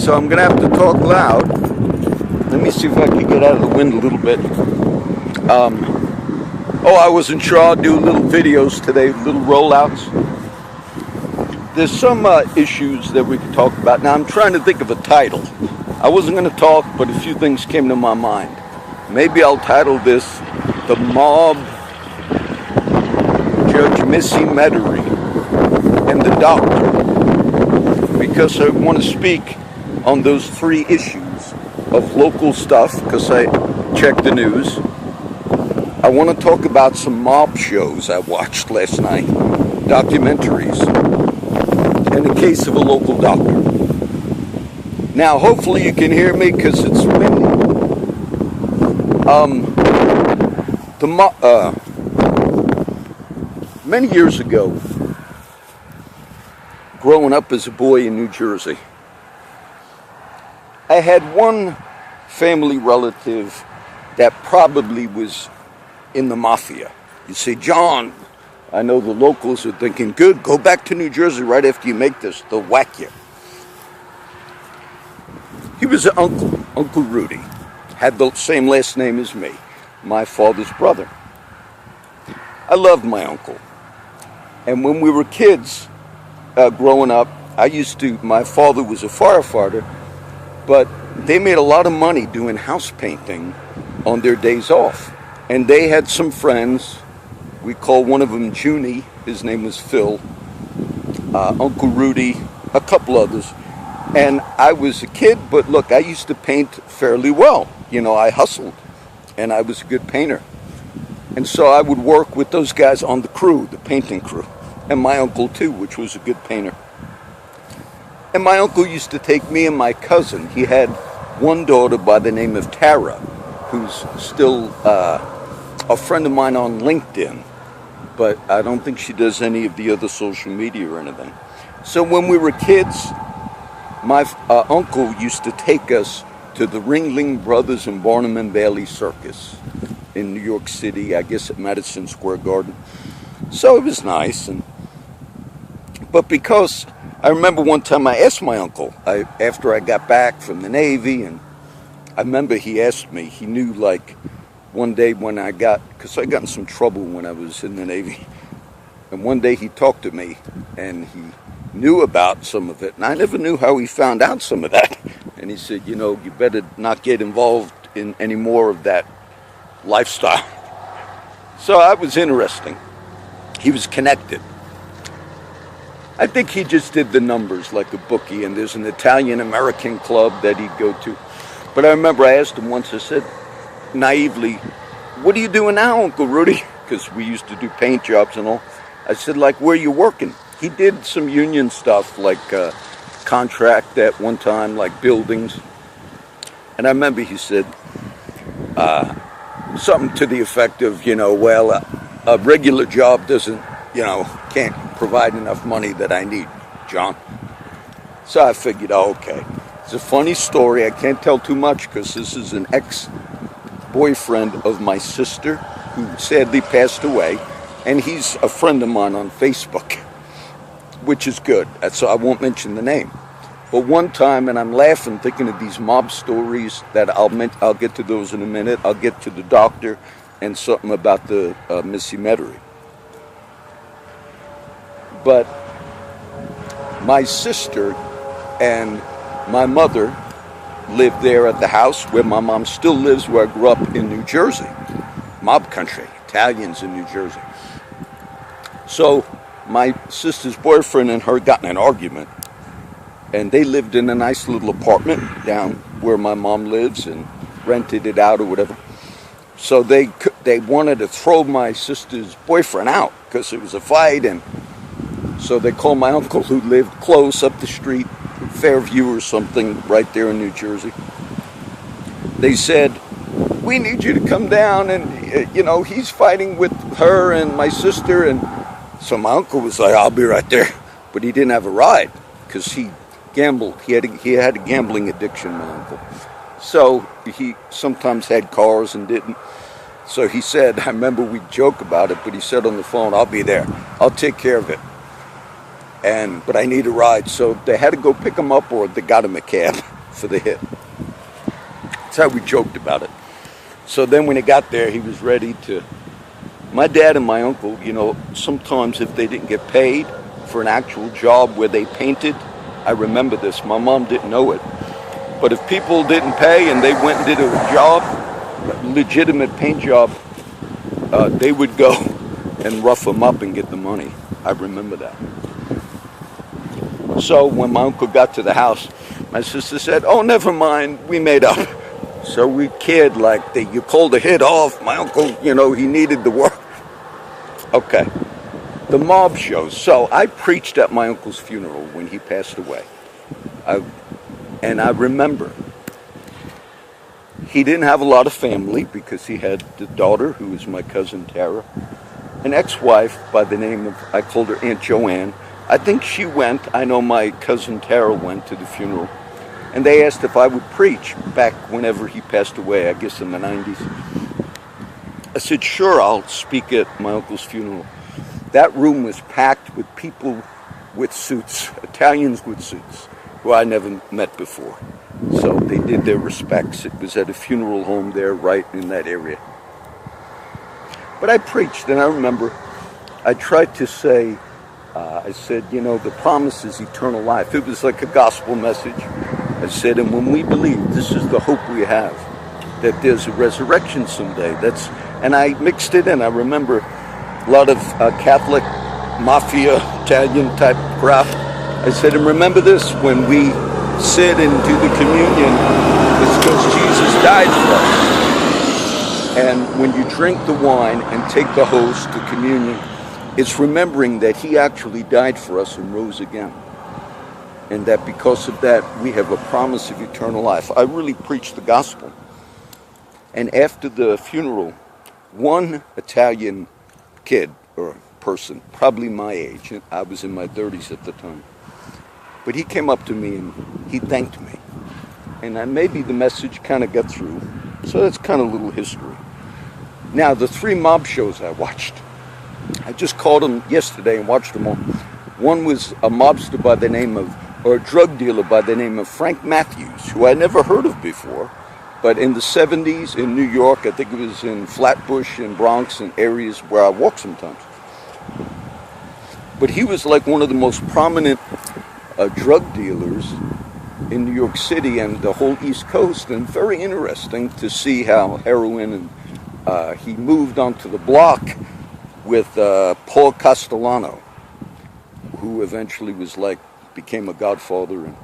so I'm going to have to talk loud. Let me see if I can get out of the wind a little bit. I wasn't sure. I'll do little videos today, little rollouts. There's some issues that we can talk about. Now, I'm trying to think of a title. I wasn't going to talk, but a few things came to my mind. Maybe I'll title this The Mob, Judge Missy Medary, and the Doctor, because I want to speak on those three issues of local stuff, because I check the news. I want to talk about some mob shows I watched last night, documentaries, and the case of a local doctor. Now, hopefully you can hear me because it's windy. Many years ago, growing up as a boy in New Jersey, I had one family relative that probably was in the Mafia. You see, John, I know the locals are thinking, good, go back to New Jersey right after you make this, they'll whack you. He was an uncle, Uncle Rudy, had the same last name as me, my father's brother. I loved my uncle. And when we were kids, growing up, my father was a firefighter, but they made a lot of money doing house painting on their days off. And they had some friends. We called one of them Junie. His name was Phil. Uncle Rudy, a couple others. And I was a kid, but look, I used to paint fairly well. You know, I hustled, and I was a good painter. And so I would work with those guys on the crew, the painting crew. And my uncle, too, which was a good painter. And my uncle used to take me and my cousin. He had one daughter by the name of Tara, who's still a friend of mine on LinkedIn. But I don't think she does any of the other social media or anything. So when we were kids, my uncle used to take us to the Ringling Brothers and Barnum and Bailey Circus in New York City, I guess at Madison Square Garden. So it was nice. But because I remember one time I asked my uncle, after I got back from the Navy, and I remember he asked me, he knew like one day when because I got in some trouble when I was in the Navy, and one day he talked to me, and he knew about some of it, and I never knew how he found out some of that. And he said, you know, you better not get involved in any more of that lifestyle. So that was interesting. He was connected. I think he just did the numbers like a bookie, and there's an Italian-American club that he'd go to. But I remember I asked him once, I said, naively, what are you doing now, Uncle Rudy? Because we used to do paint jobs and all. I said, like, where are you working? He did some union stuff, like contract at one time, like buildings. And I remember he said something to the effect of, you know, well, a regular job doesn't, you know, can't provide enough money that I need, John. So I figured, oh, okay. It's a funny story. I can't tell too much because this is an ex-boyfriend of my sister who sadly passed away. And he's a friend of mine on Facebook, which is good. So I won't mention the name. But one time, and I'm laughing thinking of these mob stories that I'll get to those in a minute. I'll get to the doctor and something about the Missy Medary. But my sister and my mother lived there at the house where my mom still lives, where I grew up in New Jersey. Mob country, Italians in New Jersey. So my sister's boyfriend and her got in an argument. And they lived in a nice little apartment down where my mom lives and rented it out or whatever. So they wanted to throw my sister's boyfriend out because it was a fight. And so they called my uncle, who lived close up the street, Fairview or something, right there in New Jersey. They said, we need you to come down, and you know, he's fighting with her and my sister. And so my uncle was like, I'll be right there. But he didn't have a ride because he gambled. He had a gambling addiction, my uncle. So he sometimes had cars and didn't. So he said, I remember we joke about it, but he said on the phone, I'll be there. I'll take care of it. But I need a ride. So they had to go pick him up, or they got him a cab. for the hit. That's how we joked about it. So then when he got there, he was ready to... My dad and my uncle, you know, sometimes if they didn't get paid for an actual job where they painted, I remember this, my mom didn't know it, but if people didn't pay and they went and did a job, a legitimate paint job, they would go and rough them up and get the money. I remember that. So when my uncle got to the house, my sister said, "Oh, never mind, we made up." So we kid like, you called the hit off. My uncle, you know, he needed the work. Okay. The mob shows. So I preached at my uncle's funeral when he passed away. And I remember he didn't have a lot of family because he had the daughter, who was my cousin Tara, an ex-wife by the name of, I called her Aunt Joanne. I think she went. I know my cousin Tara went to the funeral. And they asked if I would preach back whenever he passed away, I guess in the 90s. I said, sure, I'll speak at my uncle's funeral. That room was packed with people with suits, Italians with suits, who I never met before. So they did their respects. It was at a funeral home there, right in that area. But I preached, and I remember I tried to say, I said, you know, the promise is eternal life. It was like a gospel message. I said, and when we believe, this is the hope we have, that there's a resurrection someday. And I mixed it in. I remember a lot of Catholic, Mafia, Italian type crowd. I said, and remember this, when we sit and do the communion, it's because Jesus died for us. And when you drink the wine and take the host to communion, it's remembering that he actually died for us and rose again. And that because of that, we have a promise of eternal life. I really preached the gospel. And after the funeral, one Italian kid or person, probably my age, I was in my 30s at the time, but he came up to me and he thanked me. And maybe the message kind of got through. So that's kind of a little history. Now, the 3 mob shows I watched, I just called them yesterday and watched them all. One was a mobster by the name of, or a drug dealer by the name of Frank Matthews, who I never heard of before. But in the 70s in New York, I think it was in Flatbush and Bronx and areas where I walk sometimes. But he was like one of the most prominent drug dealers in New York City and the whole East Coast. And very interesting to see how heroin, and he moved onto the block with Paul Castellano, who eventually became a godfather. And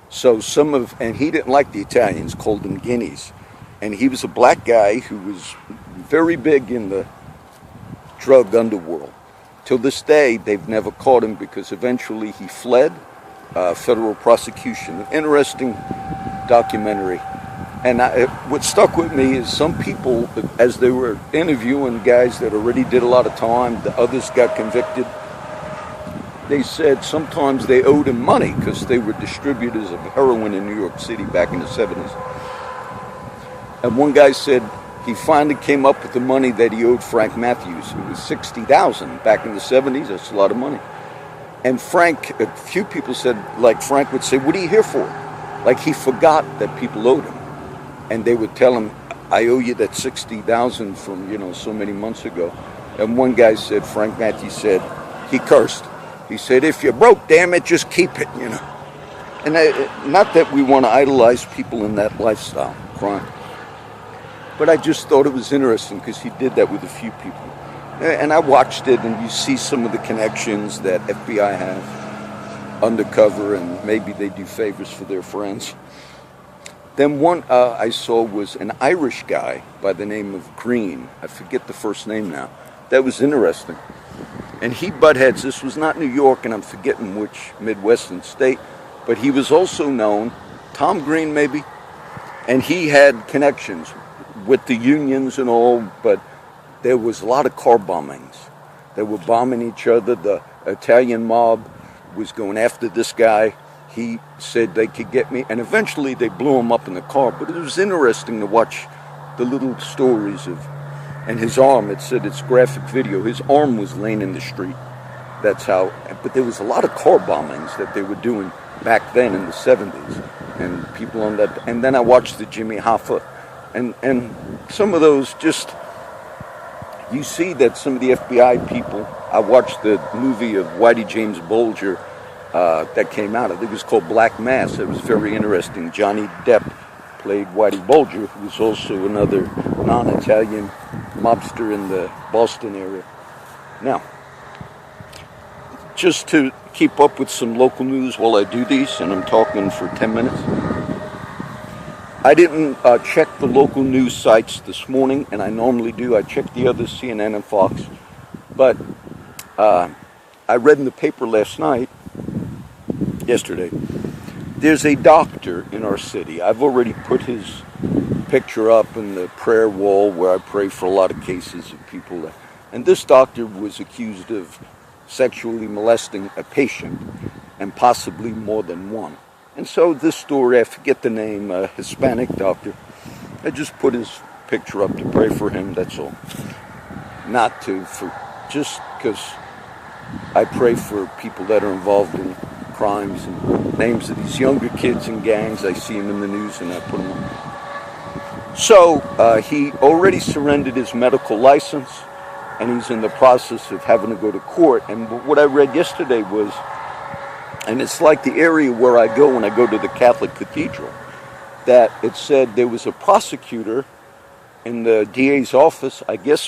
so and he didn't like the Italians, called them guineas. And he was a black guy who was very big in the drug underworld. Till this day, they've never caught him because eventually he fled federal prosecution. An interesting documentary. And what stuck with me is some people, as they were interviewing guys that already did a lot of time, the others got convicted, they said sometimes they owed him money because they were distributors of heroin in New York City back in the 70s. And one guy said he finally came up with the money that he owed Frank Matthews. It was $60,000 back in the 70s. That's a lot of money. And Frank, a few people said, like Frank would say, "What are you here for?" Like he forgot that people owed him. And they would tell him, "I owe you that $60,000 from, so many months ago." And one guy said, Frank Matthews said, he cursed. He said, "If you're broke, damn it, just keep it, And not that we want to idolize people in that lifestyle, crime. But I just thought it was interesting because he did that with a few people. And I watched it, and you see some of the connections that FBI have undercover, and maybe they do favors for their friends. Then one I saw was an Irish guy by the name of Green. I forget the first name now. That was interesting. And he butt heads. This was not New York, and I'm forgetting which Midwestern state, but he was also known, Tom Green maybe, and he had connections with the unions and all, but there was a lot of car bombings. They were bombing each other. The Italian mob was going after this guy. He said they could get me, and eventually they blew him up in the car. But it was interesting to watch the little stories of, and his arm, it said it's graphic video, his arm was laying in the street. That's how, but there was a lot of car bombings that they were doing back then in the 70s. and people on that. And then I watched the Jimmy Hoffa, and some of those just, you see that some of the FBI people. I watched the movie of Whitey James Bulger that came out. I think it was called Black Mass. It was very interesting. Johnny Depp played Whitey Bulger, who was also another non-Italian mobster in the Boston area. Now, just to keep up with some local news while I do these, and I'm talking for 10 minutes. I didn't check the local news sites this morning, and I normally do. I check the other CNN and Fox. But I read in the paper yesterday, there's a doctor in our city. I've already put his picture up in the prayer wall where I pray for a lot of cases of people. And this doctor was accused of sexually molesting a patient, and possibly more than one. And so this story, I forget the name, a Hispanic doctor, I just put his picture up to pray for him, that's all. Just because I pray for people that are involved in crimes and names of these younger kids in gangs. I see them in the news and I put them on. So he already surrendered his medical license, and he's in the process of having to go to court. And what I read yesterday was, and it's like the area where I go when I go to the Catholic Cathedral, that it said there was a prosecutor in the DA's office, I guess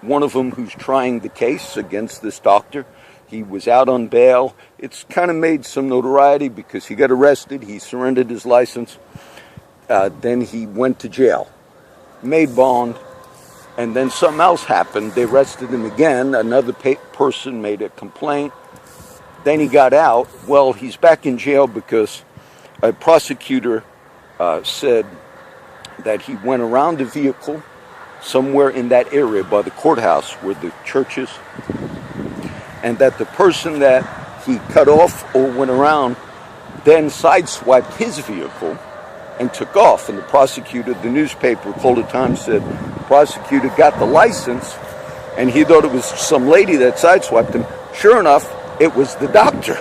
one of them who's trying the case against this doctor. He was out on bail. It's kind of made some notoriety because he got arrested, he surrendered his license, then he went to jail, made bond, and then something else happened. They arrested him again. Another person made a complaint. Then he got out. Well, he's back in jail because a prosecutor said that he went around the vehicle somewhere in that area by the courthouse where the church is, and that the person that he cut off or went around then sideswiped his vehicle and took off. And the prosecutor, the newspaper, Colder Times, said the prosecutor got the license and he thought it was some lady that sideswiped him. Sure enough, it was the doctor.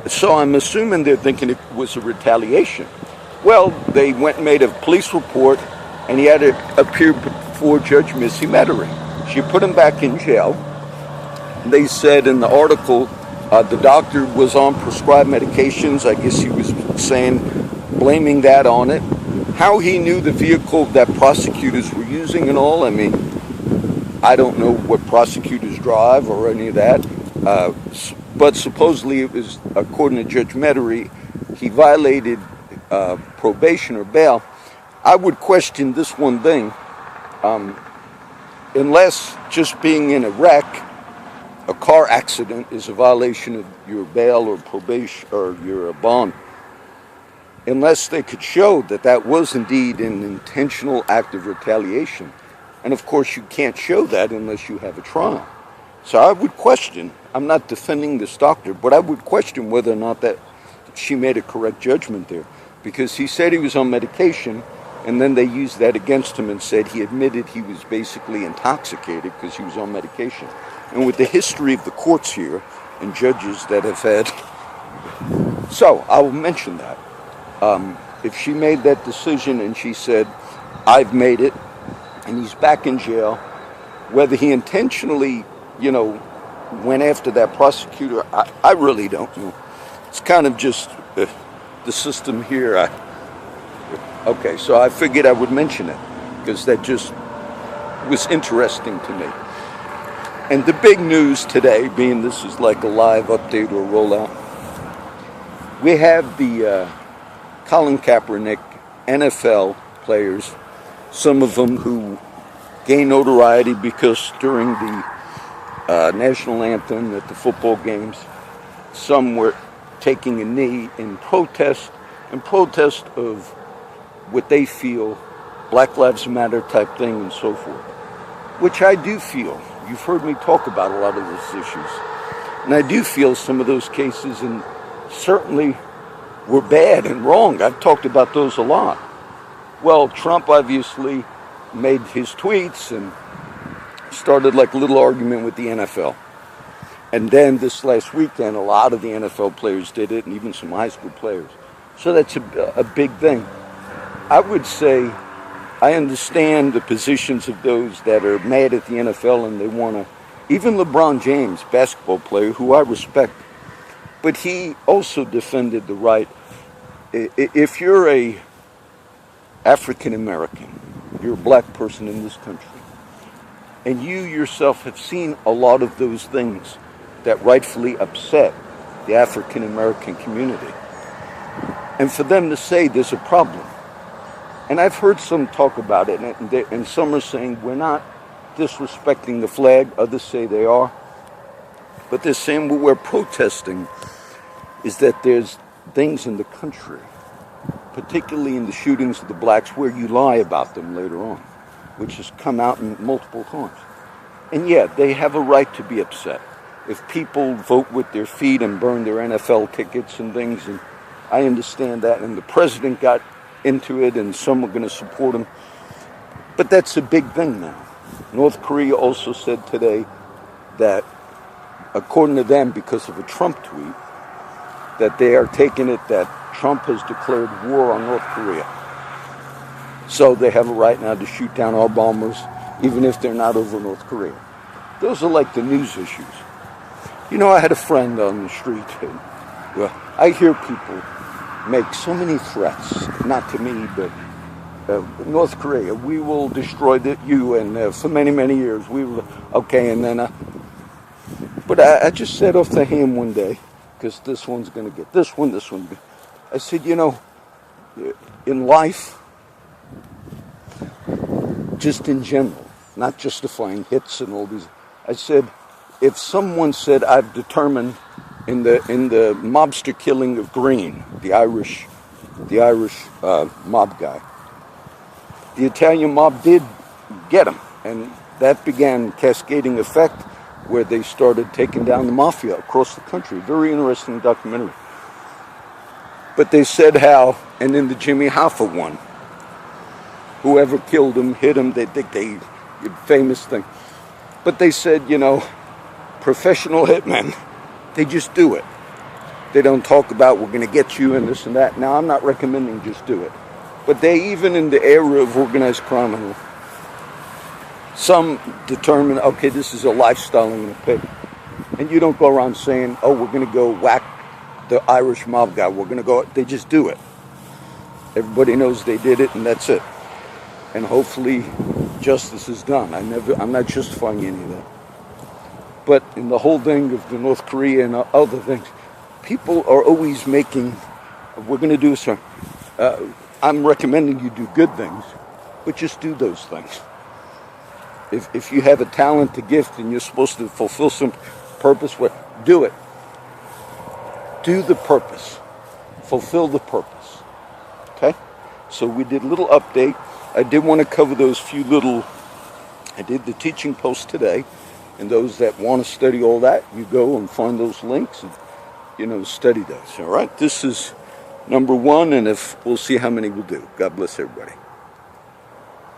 So I'm assuming they're thinking it was a retaliation. Well, they went and made a police report, and he had to appear before Judge Missy Medary. She put him back in jail. They said in the article the doctor was on prescribed medications. I guess he was blaming that on it. How he knew the vehicle that prosecutors were using and all, I mean, I don't know what prosecutors drive or any of that. But supposedly it was, according to Judge Medary, he violated probation or bail. I would question this one thing. Unless just being in a wreck, a car accident, is a violation of your bail or probation or your bond, unless they could show that that was indeed an intentional act of retaliation. And of course you can't show that unless you have a trial. So I would question, I'm not defending this doctor, but I would question whether or not that she made a correct judgment there. Because he said he was on medication, and then they used that against him and said he admitted he was basically intoxicated because he was on medication. And with the history of the courts here and judges that have had... So I will mention that. If she made that decision and she said, I've made it, and he's back in jail, whether he intentionally, went after that prosecutor, I really don't know. It's kind of just the system here. Okay, so I figured I would mention it because that just was interesting to me. And the big news today, being this is like a live update or rollout, we have the Colin Kaepernick NFL players, some of them who gained notoriety because during the national anthem at the football games, some were taking a knee in protest of what they feel Black Lives Matter type thing and so forth, which I do feel. You've heard me talk about a lot of those issues, and I do feel some of those cases and certainly were bad and wrong. I've talked about those a lot. Well, Trump obviously made his tweets and started like a little argument with the NFL. And then this last weekend, a lot of the NFL players did it, and even some high school players. So that's a big thing. I would say I understand the positions of those that are mad at the NFL and they want to, even LeBron James, basketball player, who I respect, but he also defended the right. If you're a African American, you're a black person in this country, and you yourself have seen a lot of those things that rightfully upset the African American community, and for them to say there's a problem, and I've heard some talk about it, and some are saying we're not disrespecting the flag, others say they are, but they're saying what we're protesting is that there's things in the country, particularly in the shootings of the blacks, where you lie about them later on, which has come out in multiple times. And yeah, they have a right to be upset. If people vote with their feet and burn their NFL tickets and things, and I understand that, and the president got into it, and some are going to support him. But that's a big thing now. North Korea also said today that, according to them, because of a Trump tweet, that they are taking it that Trump has declared war on North Korea. So they have a right now to shoot down our bombers, even if they're not over North Korea. Those are like the news issues. You know, I had a friend on the street, and I hear people make so many threats, not to me, but North Korea, we will destroy you, and for many, many years, we will, okay, and then, but I just said off the hand one day, because this one's going to get this one. I said, you know, in life, just in general, not justifying hits and all these, I said, if someone said, I've determined in the mobster killing of Green, the Irish mob guy, the Italian mob did get him, and that began cascading effect where they started taking down the Mafia across the country. Very interesting documentary. But they said how, and in the Jimmy Hoffa one, whoever killed him, hit him, famous thing. But they said, you know, professional hitmen, they just do it. They don't talk about, we're going to get you and this and that. Now, I'm not recommending just do it. But they, even in the era of organized crime, some determine, okay, this is a lifestyle I'm going to pick. And you don't go around saying, oh, we're going to go whack the Irish mob guy. We're going to go, they just do it. Everybody knows they did it, and that's it. And hopefully justice is done. I'm not justifying any of that. But in the whole thing of the North Korea and other things, people are always making, we're going to do something. I'm recommending you do good things, but just do those things. If you have a talent, a gift, and you're supposed to fulfill some purpose, do it. Do the purpose. Fulfill the purpose. Okay? So we did a little update. I did want to cover those few little, I did the teaching post today, and those that want to study all that, you go and find those links and, you know, study those. All right? This is number one, and we'll see how many we'll do. God bless everybody.